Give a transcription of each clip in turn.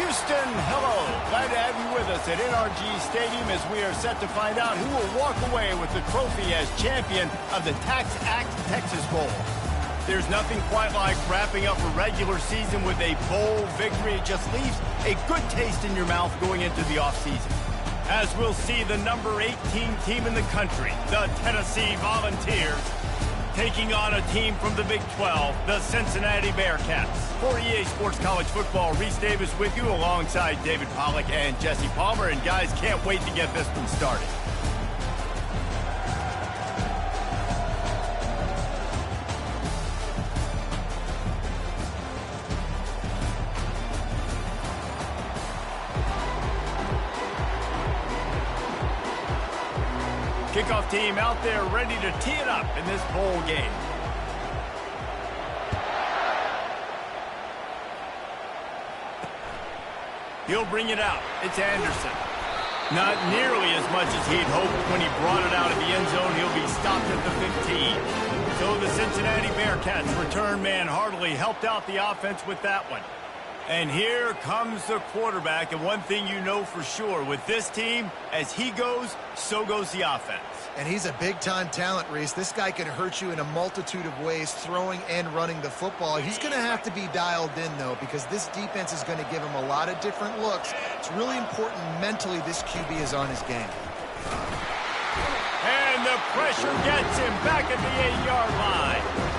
Houston, hello. Glad to have you with us at NRG Stadium as we are set to find out who will walk away with the trophy as champion of the TaxAct Texas Bowl. There's nothing quite like wrapping up a regular season with a bowl victory. It just leaves a good taste in your mouth going into the offseason. As we'll see the number 18 team in the country, the Tennessee Volunteers, taking on a team from the Big 12, the Cincinnati Bearcats. For EA Sports College Football, Reese Davis with you alongside David Pollack and Jesse Palmer. And guys, can't wait to get this one started. Kickoff team out there ready to tee it up in this bowl game. He'll bring it out. It's Anderson. Not nearly as much as he'd hoped when he brought it out of the end zone. He'll be stopped at the 15. So the Cincinnati Bearcats return man hardly helped out the offense with that one. And here comes the quarterback, and one thing you know for sure, with this team, as he goes, so goes the offense. And he's a big-time talent, Reese. This guy can hurt you in a multitude of ways, throwing and running the football. He's going to have to be dialed in, though, because this defense is going to give him a lot of different looks. It's really important mentally this QB is on his game. And the pressure gets him back at the 8-yard line.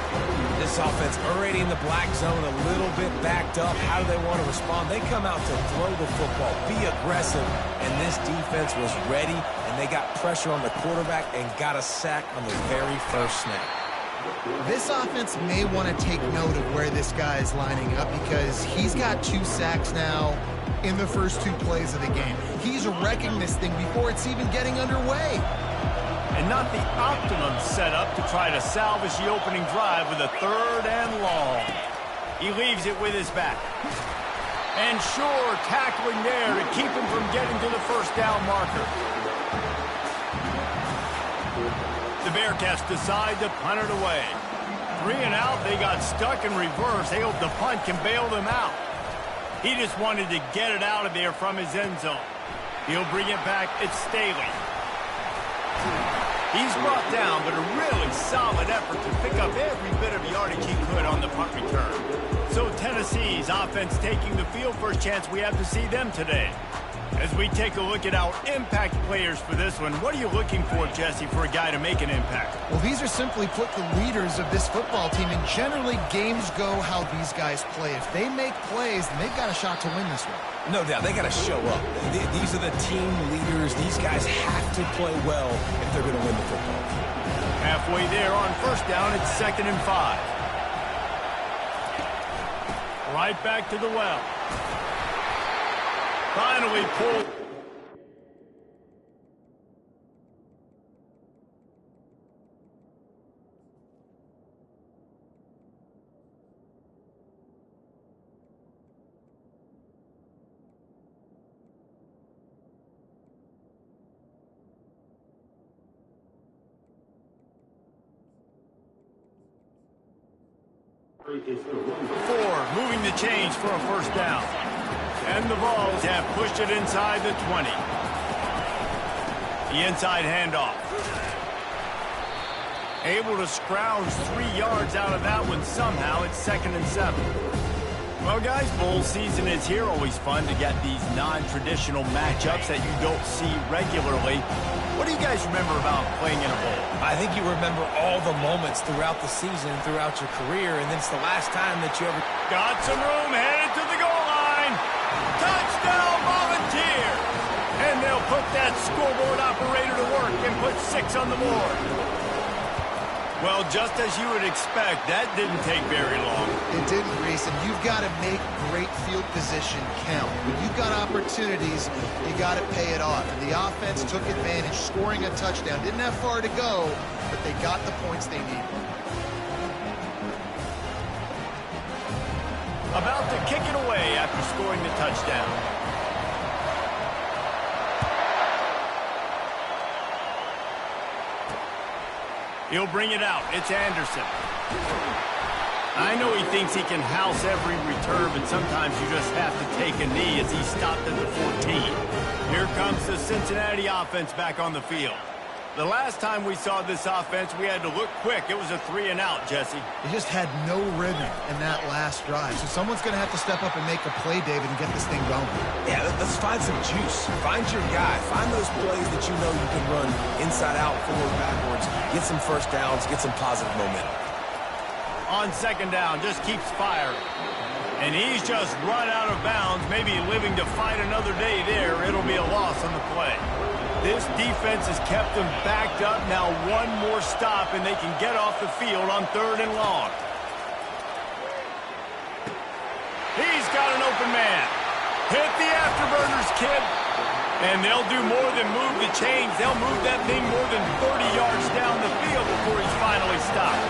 This offense already in the black zone, a little bit backed up. How do they want to respond? They come out to throw the football, be aggressive, and this defense was ready, and they got pressure on the quarterback and got a sack on the very first snap. This offense may want to take note of where this guy is lining up because he's got 2 sacks now in the first 2 plays of the game. He's wrecking this thing before it's even getting underway. And not the optimum setup to try to salvage the opening drive with a 3rd and long. He leaves it with his back. And sure, tackling there to keep him from getting to the first down marker. The Bearcats decide to punt it away. 3 and out, they got stuck in reverse. They hope the punt can bail them out. He just wanted to get it out of there from his end zone. He'll bring it back. It's Staley. He's brought down, but a really solid effort to pick up every bit of yardage he could on the punt return. So Tennessee's offense taking the field. First chance we have to see them today. As we take a look at our impact players for this one, what are you looking for, Jesse, for a guy to make an impact? Well, these are simply put the leaders of this football team, and generally games go how these guys play. If they make plays, then they've got a shot to win this one. No doubt, they got to show up. These are the team leaders. These guys have to play well if they're going to win the football. Halfway there on first down, it's 2nd and 5. Right back to the well. Finally pulled. Moving the chains for a first down. And the Vols have pushed it inside the 20. The inside handoff. Able to scrounge 3 yards out of that one somehow. It's 2nd and 7. Well, guys, bowl season is here. Always fun to get these non-traditional matchups that you don't see regularly. What do you guys remember about playing in a bowl? I think you remember all the moments throughout the season, throughout your career, and it's the last time that you ever... Got some room, headed to the goal line. Touchdown, Volunteers! And they'll put that scoreboard operator to work and put 6 on the board. Well, just as you would expect, that didn't take very long. It didn't, Reese, and you've got to make great field position count. When you've got opportunities, you got to pay it off. And the offense took advantage, scoring a touchdown. Didn't have far to go, but they got the points they needed. About to kick it away after scoring the touchdown. He'll bring it out. It's Anderson. I know he thinks he can house every return, but sometimes you just have to take a knee as he stopped at the 14. Here comes the Cincinnati offense back on the field. The last time we saw this offense, we had to look quick. It was a 3-and-out, Jesse. They just had no rhythm in that last drive. So someone's going to have to step up and make a play, David, and get this thing going. Yeah, let's find some juice. Find your guy. Find those plays that you know you can run inside out, forward, backwards. Get some first downs. Get some positive momentum. On second down, just keeps firing. And he's just run out of bounds, maybe living to fight another day there. It'll be a loss on the play. This defense has kept them backed up. Now one more stop, and they can get off the field on 3rd and long. He's got an open man. Hit the afterburners, kid. And they'll do more than move the chains. They'll move that thing more than 30 yards down the field before he's finally stopped.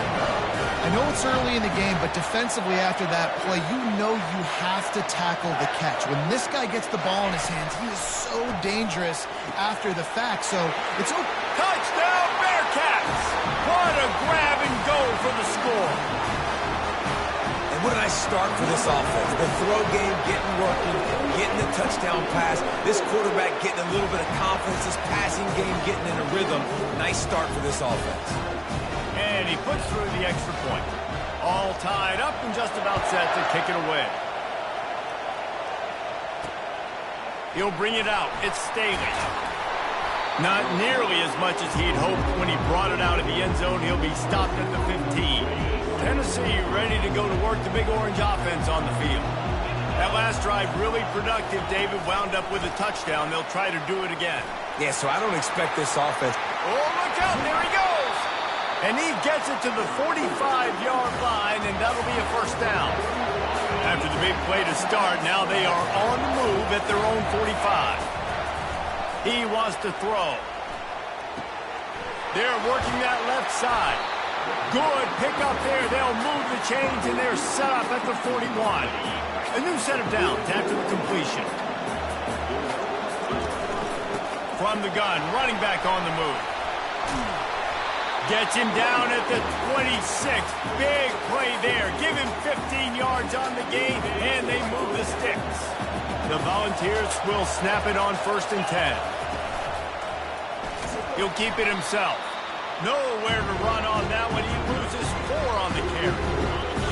I know it's early in the game, but defensively after that play, you know you have to tackle the catch. When this guy gets the ball in his hands, he is so dangerous after the fact. So it's a touchdown, Bearcats! What a grab and go for the score. And what a nice start for this offense. The throw game getting working, getting the touchdown pass. This quarterback getting a little bit of confidence. This passing game getting in a rhythm. Nice start for this offense. And he puts through the extra point. All tied up and just about set to kick it away. He'll bring it out. It's Staley. Not nearly as much as he'd hoped when he brought it out of the end zone. He'll be stopped at the 15. Tennessee ready to go to work the Big Orange offense on the field. That last drive really productive. David wound up with a touchdown. They'll try to do it again. Yeah, so I don't expect this offense. Oh, look out. There he goes. And he gets it to the 45-yard line, and that'll be a first down. After the big play to start, now they are on the move at their own 45. He wants to throw. They're working that left side. Good pick up there. They'll move the chains, and they're set up at the 41. A new set of downs after the completion. From the gun, running back on the move. Gets him down at the 26. Big play there. Give him 15 yards on the gain, and they move the sticks. The Volunteers will snap it on 1st and 10. He'll keep it himself. Nowhere to run on that one. He loses 4 on the carry.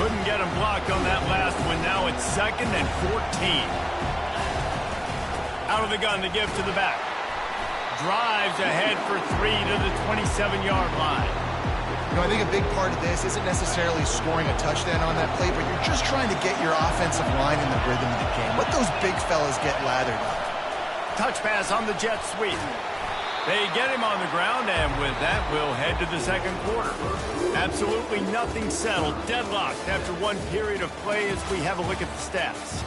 Couldn't get him blocked on that last one. Now it's 2nd and 14. Out of the gun to give to the back. Drives ahead for 3 to the 27-yard line. You know, I think a big part of this isn't necessarily scoring a touchdown on that play, but you're just trying to get your offensive line in the rhythm of the game. Let those big fellas get lathered up. Touch pass on the jet sweep. They get him on the ground, and with that, we'll head to the second quarter. Absolutely nothing settled. Deadlocked after one period of play as we have a look at the stats.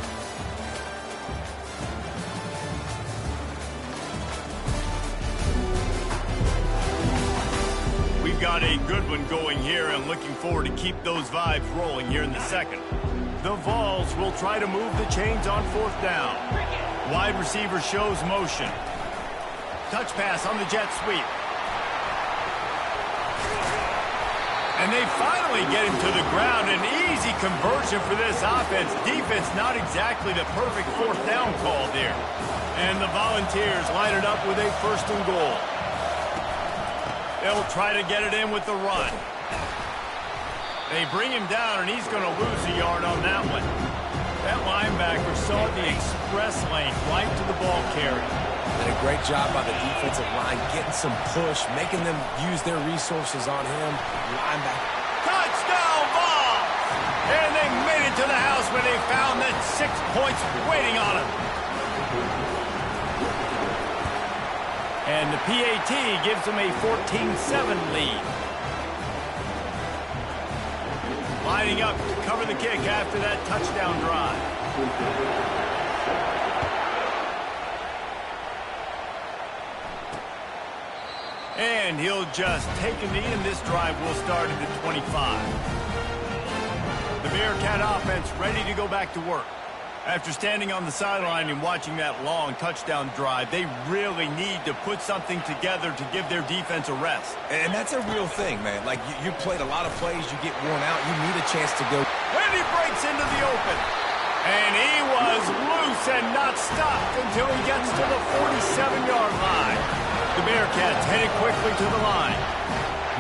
We've got a good one going here and looking forward to keep those vibes rolling here in the second. The Vols will try to move the chains on 4th down. Wide receiver shows motion. Touch pass on the jet sweep. And they finally get him to the ground. An easy conversion for this offense. Defense not exactly the perfect 4th down call there. And the Volunteers line it up with a 1st and goal. They'll try to get it in with the run. They bring him down, and he's going to lose a yard on that one. That linebacker saw the express lane right to the ball carrier. And a great job by the defensive line, getting some push, making them use their resources on him. Linebacker. Touchdown ball! And they made it to the house where they found that 6 points waiting on them. And the PAT gives them a 14-7 lead. Lining up to cover the kick after that touchdown drive. And he'll just take a knee, and this drive will start at the 25. The Bearcat offense ready to go back to work. After standing on the sideline and watching that long touchdown drive, they really need to put something together to give their defense a rest. And that's a real thing, man. Like, you played a lot of plays, you get worn out, you need a chance to go. And he breaks into the open. And he was loose and not stopped until he gets to the 47-yard line. The Bearcats headed quickly to the line.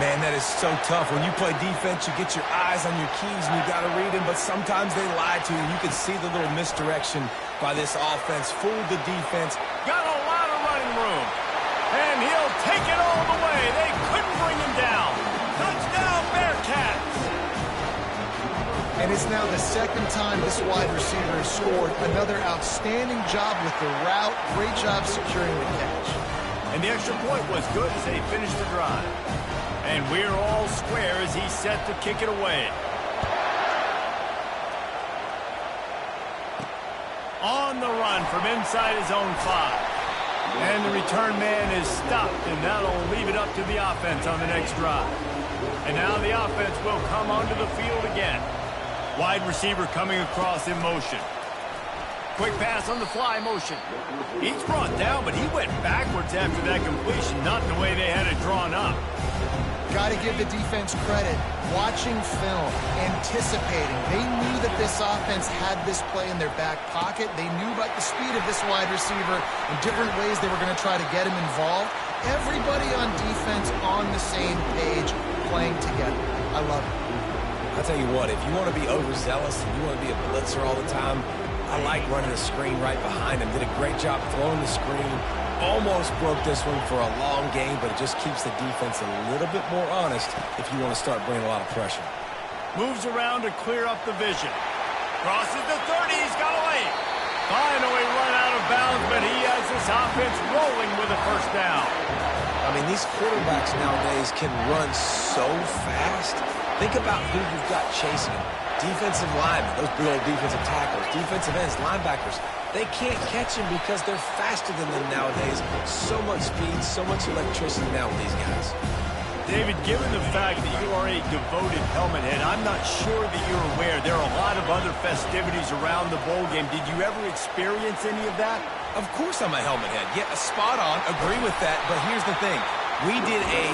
Man, that is so tough. When you play defense, you get your eyes on your keys and you got to read them, but sometimes they lie to you. You can see the little misdirection by this offense. Fooled the defense. Got a lot of running room. And he'll take it all the way. They couldn't bring him down. Touchdown, Bearcats! And it's now the second time this wide receiver has scored. Another outstanding job with the route. Great job securing the catch. And the extra point was good as they finished the drive. And we're all square as he's set to kick it away. On the run from inside his own 5. And the return man is stopped, and that'll leave it up to the offense on the next drive. And now the offense will come onto the field again. Wide receiver coming across in motion. Quick pass on the fly motion. He's brought down, but he went backwards after that completion, not the way they had it drawn up. Got to give the defense credit. Watching film, anticipating. They knew that this offense had this play in their back pocket. They knew about the speed of this wide receiver and different ways they were going to try to get him involved. Everybody on defense on the same page, playing together. I love it. I'll tell you what, if you want to be overzealous and you want to be a blitzer all the time, I like running a screen right behind him. Did a great job throwing the screen. Almost broke this one for a long game, but it just keeps the defense a little bit more honest if you want to start bringing a lot of pressure. Moves around to clear up the vision. Crosses the 30, he's got away. Finally run out of bounds, but he has this offense rolling with a first down. I mean, these quarterbacks nowadays can run so fast. Think about who you've got chasing them. Defensive linemen, those big old defensive tackles, defensive ends, linebackers. They can't catch him because they're faster than them nowadays. So much speed, so much electricity now with these guys. David, given the fact that you are a devoted helmet head, I'm not sure that you're aware there are a lot of other festivities around the bowl game. Did you ever experience any of that? Of course I'm a helmet head. Yeah, spot on. Agree with that. But here's the thing. We did a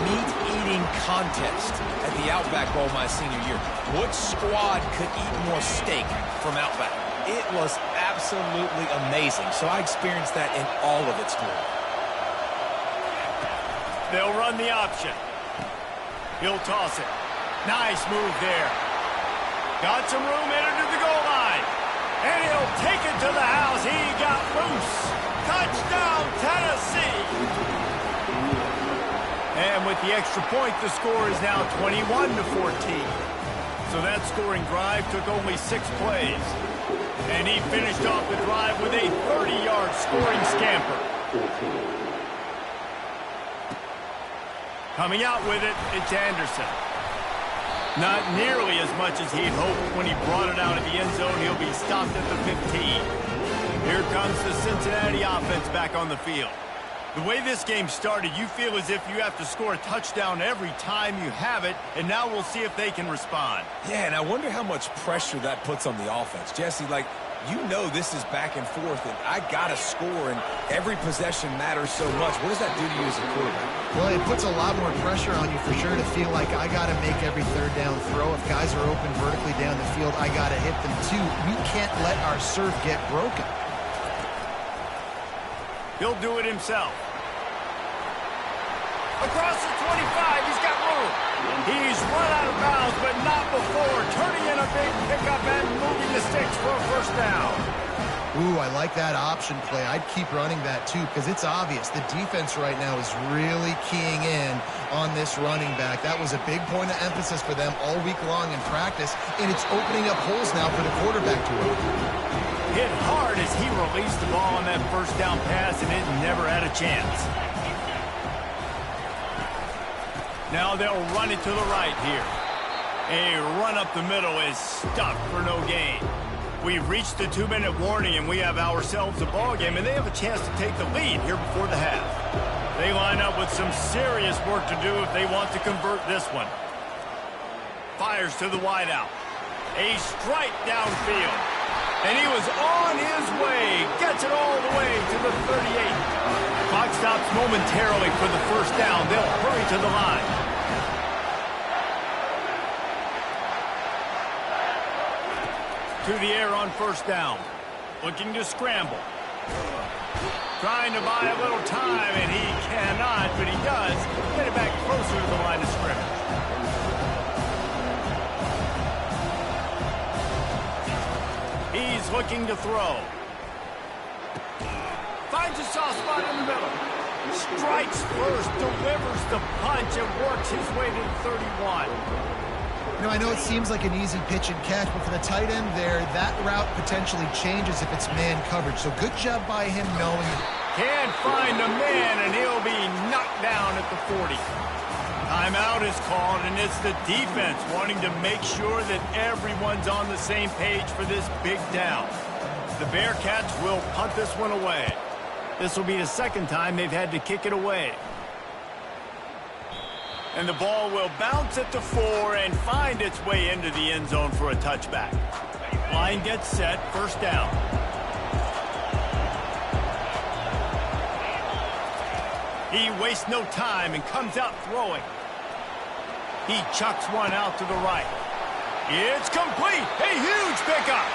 meat-eating contest at the Outback Bowl my senior year. Which squad could eat more steak from Outback? It was absolutely amazing. So I experienced that in all of its glory. They'll run the option. He'll toss it. Nice move there. Got some room, entered to the goal line. And he'll take it to the house. He got loose. Touchdown, Tennessee. And with the extra point, the score is now 21-14. So that scoring drive took only 6 plays. And he finished off the drive with a 30-yard scoring scamper. Coming out with it, it's Anderson. Not nearly as much as he'd hoped when he brought it out of the end zone. He'll be stopped at the 15. Here comes the Cincinnati offense back on the field. The way this game started, you feel as if you have to score a touchdown every time you have it, and now we'll see if they can respond. Yeah, and I wonder how much pressure that puts on the offense. Jesse, like, you know this is back and forth, and I got to score, and every possession matters so much. What does that do to you as a quarterback? Well, it puts a lot more pressure on you for sure to feel like I got to make every third down throw. If guys are open vertically down the field, I got to hit them too. We can't let our serve get broken. He'll do it himself. Across the 25, he's got room. He's run out of bounds, but not before turning in a big pickup and moving the sticks for a first down. Ooh, I like that option play. I'd keep running that too because it's obvious. The defense right now is really keying in on this running back. That was a big point of emphasis for them all week long in practice, and it's opening up holes now for the quarterback to run. Hit hard as he released the ball on that first down pass, and it never had a chance. Now they'll run it to the right here. A run up the middle is stuck for no gain. We've reached the 2-minute warning, and we have ourselves a ball game, and they have a chance to take the lead here before the half. They line up with some serious work to do if they want to convert this one. Fires to the wideout. A strike downfield. And he was on his way. Gets it all the way to the 38. Clock stops momentarily for the first down. They'll hurry to the line. To the air on first down. Looking to scramble. Trying to buy a little time, and he cannot, but he does get it back closer to the line of scrimmage. He's looking to throw. Finds a soft spot in the middle. Strikes first, delivers the punch, and works his way to the 31. You know, I know it seems like an easy pitch and catch, but for the tight end there, that route potentially changes if it's man coverage. So good job by him knowing it. Can't find a man, and he'll be knocked down at the 40. Timeout is called, and it's the defense wanting to make sure that everyone's on the same page for this big down. The Bearcats will punt this one away. This will be the second time they've had to kick it away. And the ball will bounce at the 4 and find its way into the end zone for a touchback. Line gets set, first down. He wastes no time and comes out throwing. He chucks one out to the right. It's complete. A huge pickup.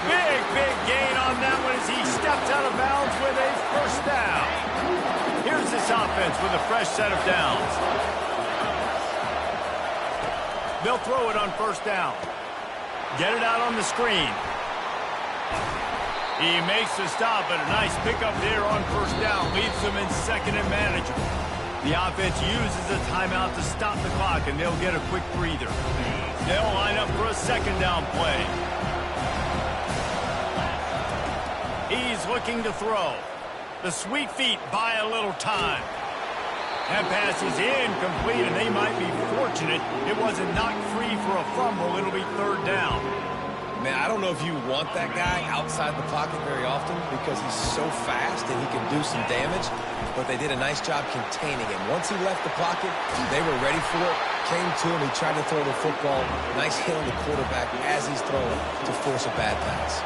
Big gain on that one as he steps out of bounds with a first down. Here's this offense with a fresh set of downs. They'll throw it on first down. Get it out on the screen. He makes the stop, but a nice pickup there on first down. Leaves them in second and manageable. The offense uses a timeout to stop the clock, and they'll get a quick breather. They'll line up for a second down play. He's looking to throw. The sweet feet buy a little time. That pass is incomplete, and they might be fortunate it wasn't knocked free for a fumble. It'll be third down. Man, I don't know if you want that guy outside the pocket very often because he's so fast and he can do some damage, but they did a nice job containing him. Once he left the pocket, they were ready for it, came to him, he tried to throw the football. Nice hit on the quarterback as he's throwing to force a bad pass.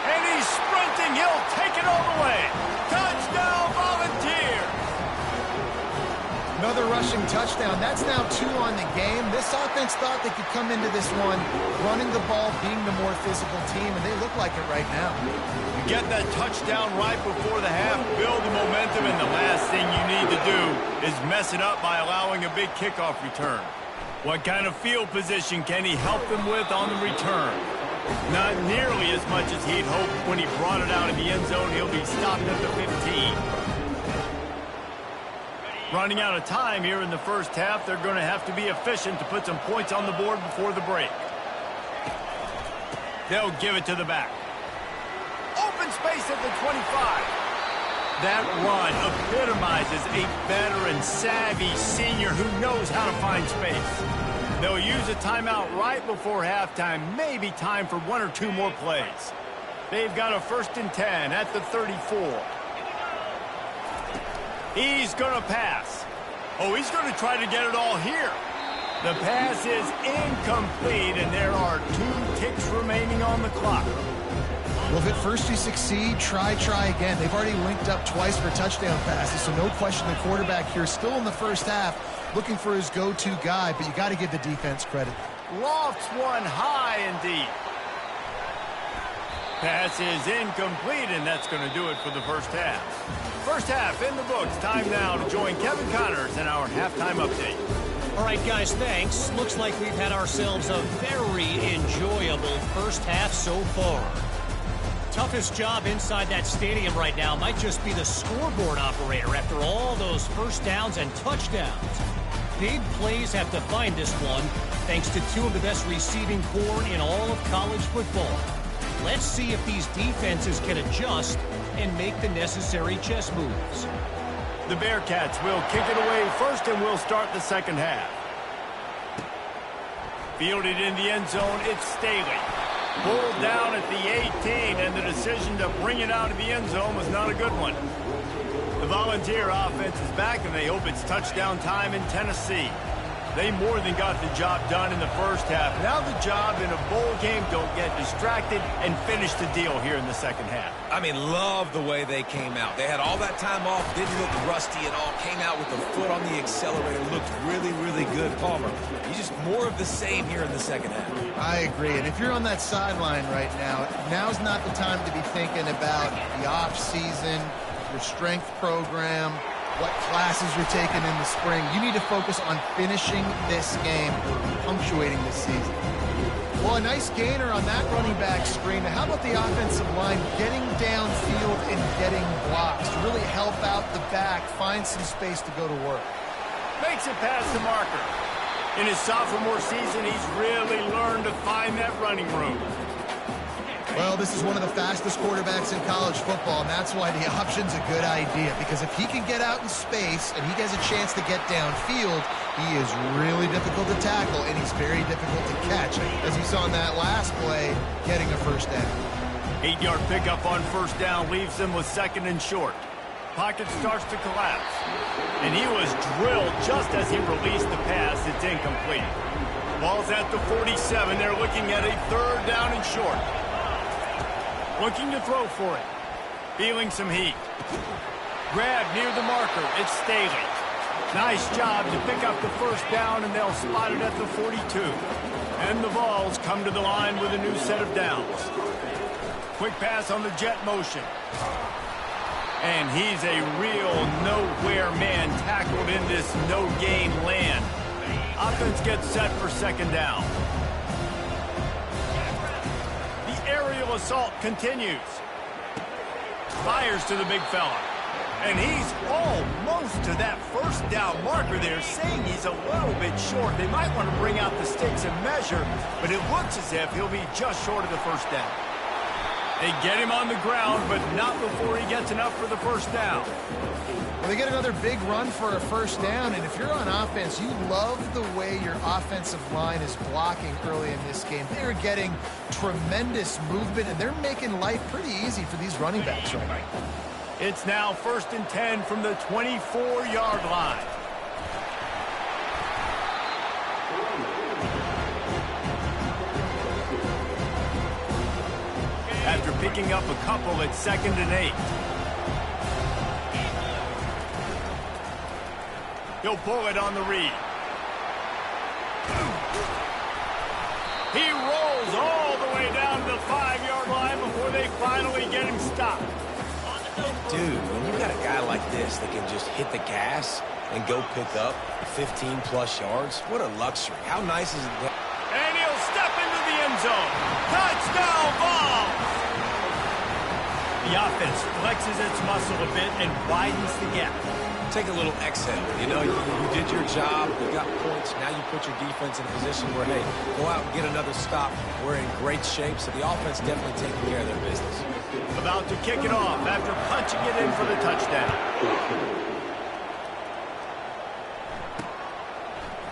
And he's sprinting. He'll take it all the way. Touchdown, Volunteer. Another rushing touchdown. That's now 2 on the game. This offense thought they could come into this one running the ball, being the more physical team, and they look like it right now. You get that touchdown right before the half, build the momentum, and the last thing you need to do is mess it up by allowing a big kickoff return. What kind of field position can he help them with on the return? Not nearly as much as he'd hoped when he brought it out of the end zone. He'll be stopped at the 15. Running out of time here in the first half, they're going to have to be efficient to put some points on the board before the break. They'll give it to the back. Open space at the 25. That run epitomizes a veteran, savvy senior who knows how to find space. They'll use a timeout right before halftime, maybe time for 1 or 2 more plays. They've got a 1st and 10 at the 34. He's going to pass. Oh, he's going to try to get it all here. The pass is incomplete, and there are 2 ticks remaining on the clock. Well, if at first you succeed, try again. They've already linked up twice for touchdown passes, so no question the quarterback here still in the first half looking for his go-to guy, but you got to give the defense credit. Lofts one high and deep. Pass is incomplete, and that's going to do it for the first half. First half in the books. Time now to join Kevin Connors in our halftime update. All right, guys, thanks. Looks like we've had ourselves a very enjoyable first half so far. Toughest job inside that stadium right now might just be the scoreboard operator after all those first downs and touchdowns. Big plays have defined this one, thanks to 2 of the best receiving corps in all of college football. Let's see if these defenses can adjust and make the necessary chess moves. The Bearcats will kick it away first, and we'll start the second half. Fielded in the end zone, it's Staley. Pulled down at the 18, and the decision to bring it out of the end zone was not a good one. The Volunteer offense is back, and they hope it's touchdown time in Tennessee. They more than got the job done in the first half. Now the job in a bowl game, don't get distracted and finish the deal here in the second half. I mean, love the way they came out. They had all that time off, didn't look rusty at all, came out with the foot on the accelerator, looked really, really good. Palmer, he's just more of the same here in the second half. I agree, and if you're on that sideline right now, now's not the time to be thinking about the off-season, your strength program, what classes you're taking in the spring. You need to focus on finishing this game, punctuating this season. Well, a nice gainer on that running back screen. Now, how about the offensive line getting downfield and getting blocks to really help out the back, find some space to go to work? Makes it past the marker. In his sophomore season, he's really learned to find that running room. Well, this is one of the fastest quarterbacks in college football, and that's why the option's a good idea, because if he can get out in space and he has a chance to get downfield, he is really difficult to tackle, and he's very difficult to catch. As you saw in that last play, getting a first down. 8-yard pickup on first down leaves them with second and short. Pocket starts to collapse, and he was drilled just as he released the pass. It's incomplete. Ball's at the 47. They're looking at a third down and short. Looking to throw for it. Feeling some heat. Grab near the marker. It's Staley. Nice job to pick up the first down, and they'll spot it at the 42. And the Vols come to the line with a new set of downs. Quick pass on the jet motion. And he's a real nowhere man tackled in this no-gain land. Offense gets set for second down. Aerial assault continues. Fires to the big fella. And he's almost to that first down marker there, saying he's a little bit short. They might want to bring out the sticks and measure, but it looks as if he'll be just short of the first down. They get him on the ground, but not before he gets enough for the first down. Well, they get another big run for a first down, and if you're on offense, you love the way your offensive line is blocking early in this game. They're getting tremendous movement, and they're making life pretty easy for these running backs right now. It's now 1st and 10 from the 24-yard line. After picking up a couple, it's 2nd and 8. He'll pull it on the read. He rolls all the way down to the 5-yard line before they finally get him stopped. Dude, when you got a guy like this that can just hit the gas and go pick up 15-plus yards, what a luxury. How nice is it? And he'll step into the end zone. Touchdown Vols! The offense flexes its muscle a bit and widens the gap. Take a little exhale. You know, you did your job, you got points, now you put your defense in a position where, hey, go out and get another stop. We're in great shape, so the offense definitely taking care of their business. About to kick it off after punching it in for the touchdown.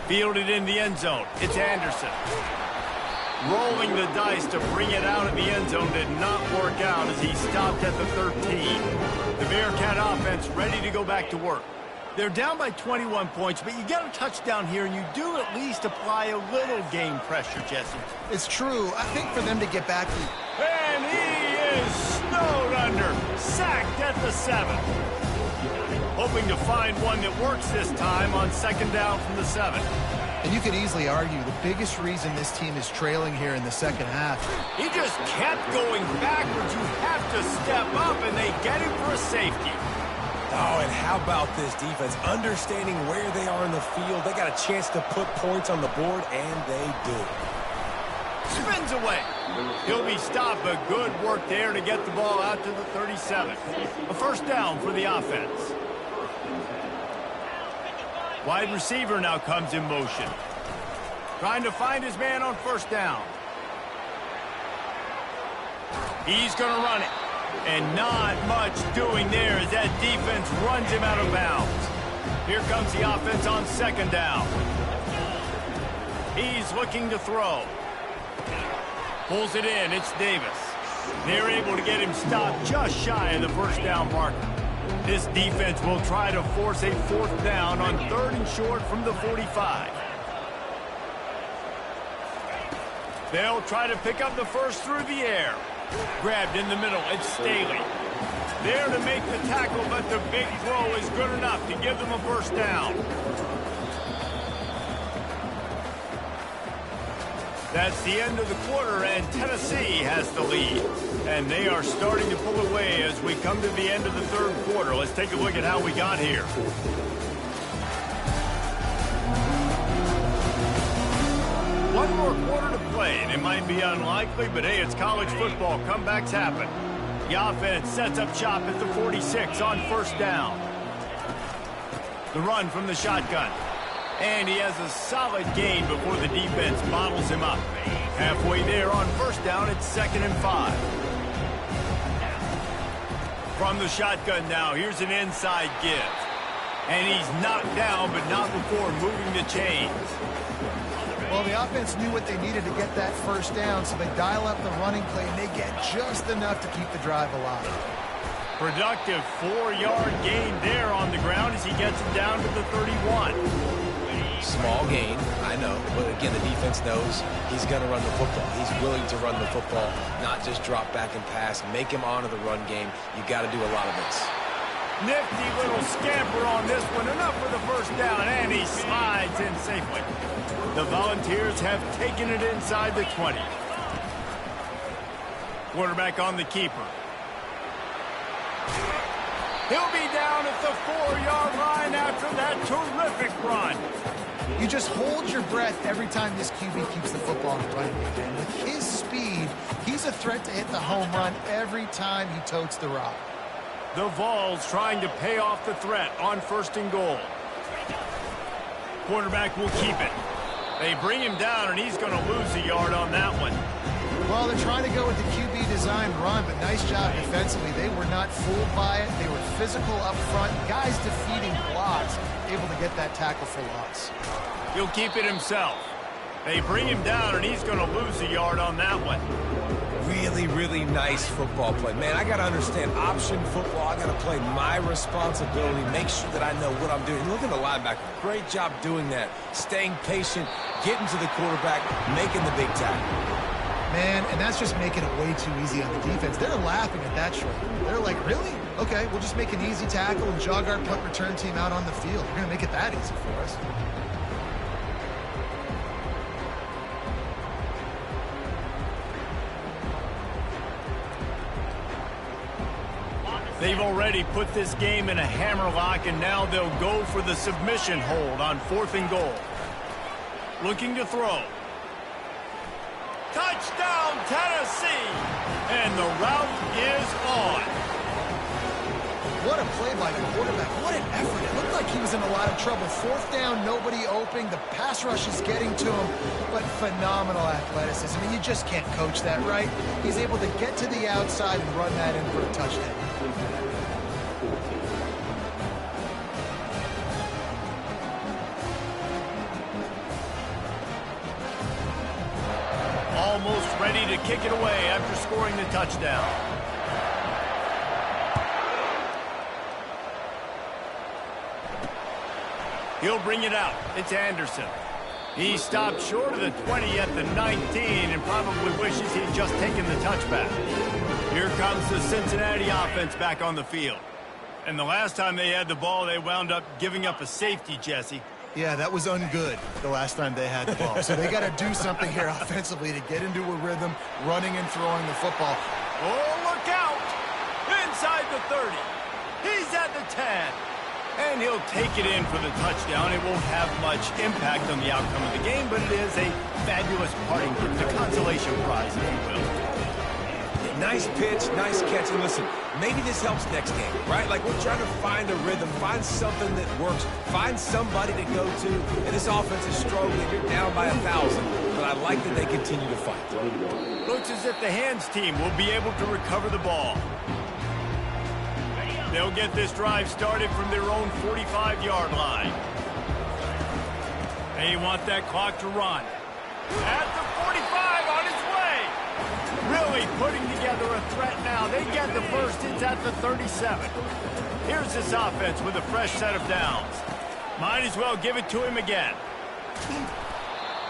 Fielded in the end zone. It's Anderson. Rolling the dice to bring it out of the end zone did not work out as he stopped at the 13. The Bearcat offense ready to go back to work. They're down by 21 points, but you get a touchdown here, and you do at least apply a little game pressure, Jesse. It's true. I think for them to get back to... And he is snowed under, sacked at the 7. Hoping to find one that works this time on 2nd down from the 7. And you could easily argue the biggest reason this team is trailing here in the second half. He just kept going backwards. You have to step up, and they get him for a safety. Oh, and how about this defense? Understanding where they are in the field. They got a chance to put points on the board, and they do. Spins away. He'll be stopped, but good work there to get the ball out to the 37. A first down for the offense. Wide receiver now comes in motion. Trying to find his man on first down. He's going to run it. And not much doing there as that defense runs him out of bounds. Here comes the offense on 2nd down. He's looking to throw. Pulls it in. It's Davis. They're able to get him stopped just shy of the first down marker. This defense will try to force a 4th down on 3rd and short from the 45. They'll try to pick up the first through the air. Grabbed in the middle, it's Staley. There to make the tackle, but the big throw is good enough to give them a first down. That's the end of the quarter, and Tennessee has the lead. And they are starting to pull away as we come to the end of the third quarter. Let's take a look at how we got here. One more quarter to play, and it might be unlikely, but hey, it's college football. Comebacks happen. The offense sets up shop at the 46 on first down. The run from the shotgun. And he has a solid gain before the defense bottles him up. Halfway there on first down, it's 2nd and 5. From the shotgun now, here's an inside give. And he's knocked down, but not before moving the chains. Well, the offense knew what they needed to get that first down, so they dial up the running play, and they get just enough to keep the drive alive. Productive 4-yard gain there on the ground as he gets it down to the 31. Small gain, I know, but again, the defense knows he's going to run the football. He's willing to run the football, not just drop back and pass, make him honor the run game. You got to do a lot of this. Nifty little scamper on this one, enough for the first down, and he slides in safely. The Volunteers have taken it inside the 20. Quarterback on the keeper. He'll be down at the 4-yard line after that terrific run. You just hold your breath every time this QB keeps the football in the running game. And with his speed, he's a threat to hit the home run every time he totes the rock. The Vols trying to pay off the threat on 1st and goal. Quarterback will keep it. They bring him down, and he's going to lose a yard on that one. Well, they're trying to go with the QB design run, but nice job defensively. They were not fooled by it. They were physical up front. Guys defeating blocks, able to get that tackle for loss. He'll keep it himself. They bring him down, and he's going to lose a yard on that one. Really, really nice football play. Man, I got to understand option football. I got to play my responsibility, make sure that I know what I'm doing. Look at the linebacker. Great job doing that. Staying patient, getting to the quarterback, making the big tackle. Man, and that's just making it way too easy on the defense. They're laughing at that short. They're like, really? Okay, we'll just make an easy tackle and jog our punt return team out on the field. You're going to make it that easy for us. They've already put this game in a hammerlock, and now they'll go for the submission hold on 4th and goal. Looking to throw. Touchdown, Tennessee! And the route is on. What a play by the quarterback. What an effort. It looked like he was in a lot of trouble. 4th down, nobody open. The pass rush is getting to him, but phenomenal athleticism. I mean, you just can't coach that, right? He's able to get to the outside and run that in for a touchdown. Almost ready to kick it away after scoring the touchdown. He'll bring it out. It's Anderson. He stopped short of the 20 at the 19 and probably wishes he'd just taken the touchback. Here comes the Cincinnati offense back on the field. And the last time they had the ball, they wound up giving up a safety, Jesse. Yeah, that was ungood the last time they had the ball. So they got to do something here offensively to get into a rhythm, running and throwing the football. Oh, look out! Inside the 30. He's at the 10. And he'll take it in for the touchdown. It won't have much impact on the outcome of the game, but it is a fabulous parting gift, a consolation prize, if you will. Nice pitch, nice catch. And listen, maybe this helps next game, right? Like, we're trying to find a rhythm, find something that works, find somebody to go to. And this offense is struggling. You're down by 1,000, but I like that they continue to fight. Looks as if the hands team will be able to recover the ball. They'll get this drive started from their own 45-yard line. They want that clock to run. At the 45, on its way. Really putting together a threat now. They get the first. It's at the 37. Here's this offense with a fresh set of downs. Might as well give it to him again.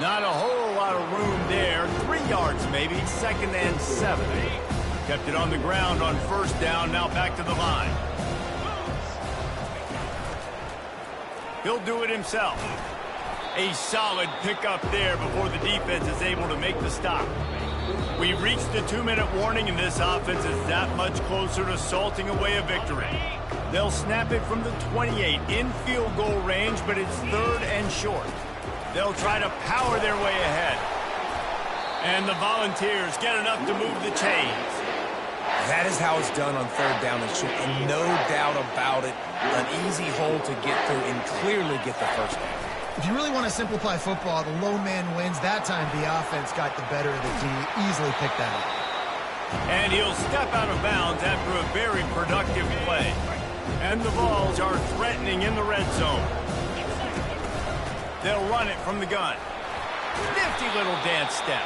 Not a whole lot of room there. 3 yards maybe, 2nd and 7. Kept it on the ground on 1st down, now back to the line. He'll do it himself. A solid pickup there before the defense is able to make the stop. We reached the 2-minute warning, and this offense is that much closer to salting away a victory. They'll snap it from the 28 in field goal range, but it's 3rd and short. They'll try to power their way ahead. And the Volunteers get enough to move the chains. That is how it's done on 3rd down and short, and no doubt about it, an easy hole to get through and clearly get the 1st down. If you really want to simplify football, the low man wins. That time the offense got the better of the team. Easily picked that up. And he'll step out of bounds after a very productive play. And the Vols are threatening in the red zone. They'll run it from the gun. Nifty little dance step.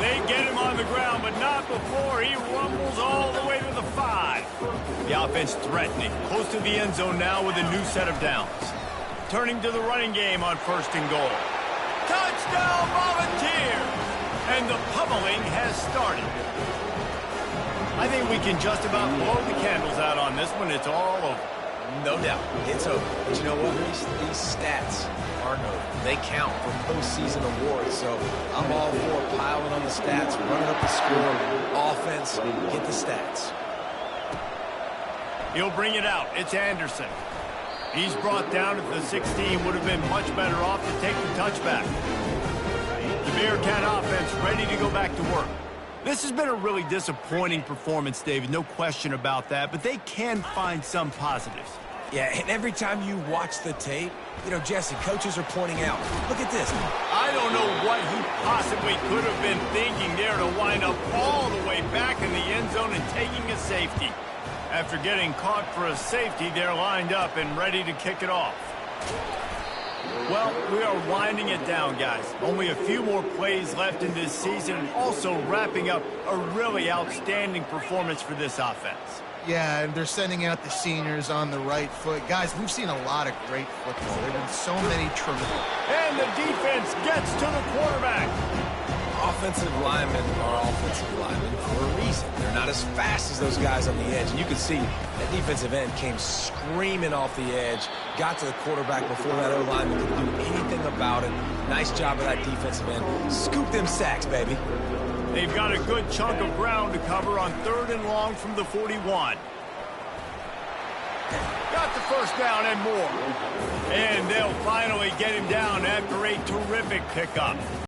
They get him on the ground, but not before he rumbles all the way to the 5. The offense threatening, close to the end zone now with a new set of downs. Turning to the running game on 1st and goal. Touchdown, Volunteers! And the pummeling has started. I think we can just about blow the candles out on this one. It's all over. No doubt. It's over. But you know what? These stats aren't over. They count for postseason awards. So I'm all for piling on the stats, running up the score, offense, get the stats. He'll bring it out. It's Anderson. He's brought down at the 16. Would have been much better off to take the touchback. The Bearcat offense ready to go back to work. This has been a really disappointing performance, David. No question about that. But they can find some positives. Yeah, and every time you watch the tape, you know, Jesse, coaches are pointing out, look at this. I don't know what he possibly could have been thinking there to wind up all the way back in the end zone and taking a safety. After getting caught for a safety, they're lined up and ready to kick it off. Well, we are winding it down, guys. Only a few more plays left in this season, and also wrapping up a really outstanding performance for this offense. Yeah, and they're sending out the seniors on the right foot. Guys, we've seen a lot of great football. There have been so many tremendous. And the defense gets to the quarterback. Offensive linemen are offensive linemen for a reason. They're not as fast as those guys on the edge. And you can see that defensive end came screaming off the edge, got to the quarterback before that O-lineman could do anything about it. Nice job of that defensive end. Scoop them sacks, baby. They've got a good chunk of ground to cover on 3rd and long from the 41. Got the 1st down and more. And they'll finally get him down after a terrific pickup.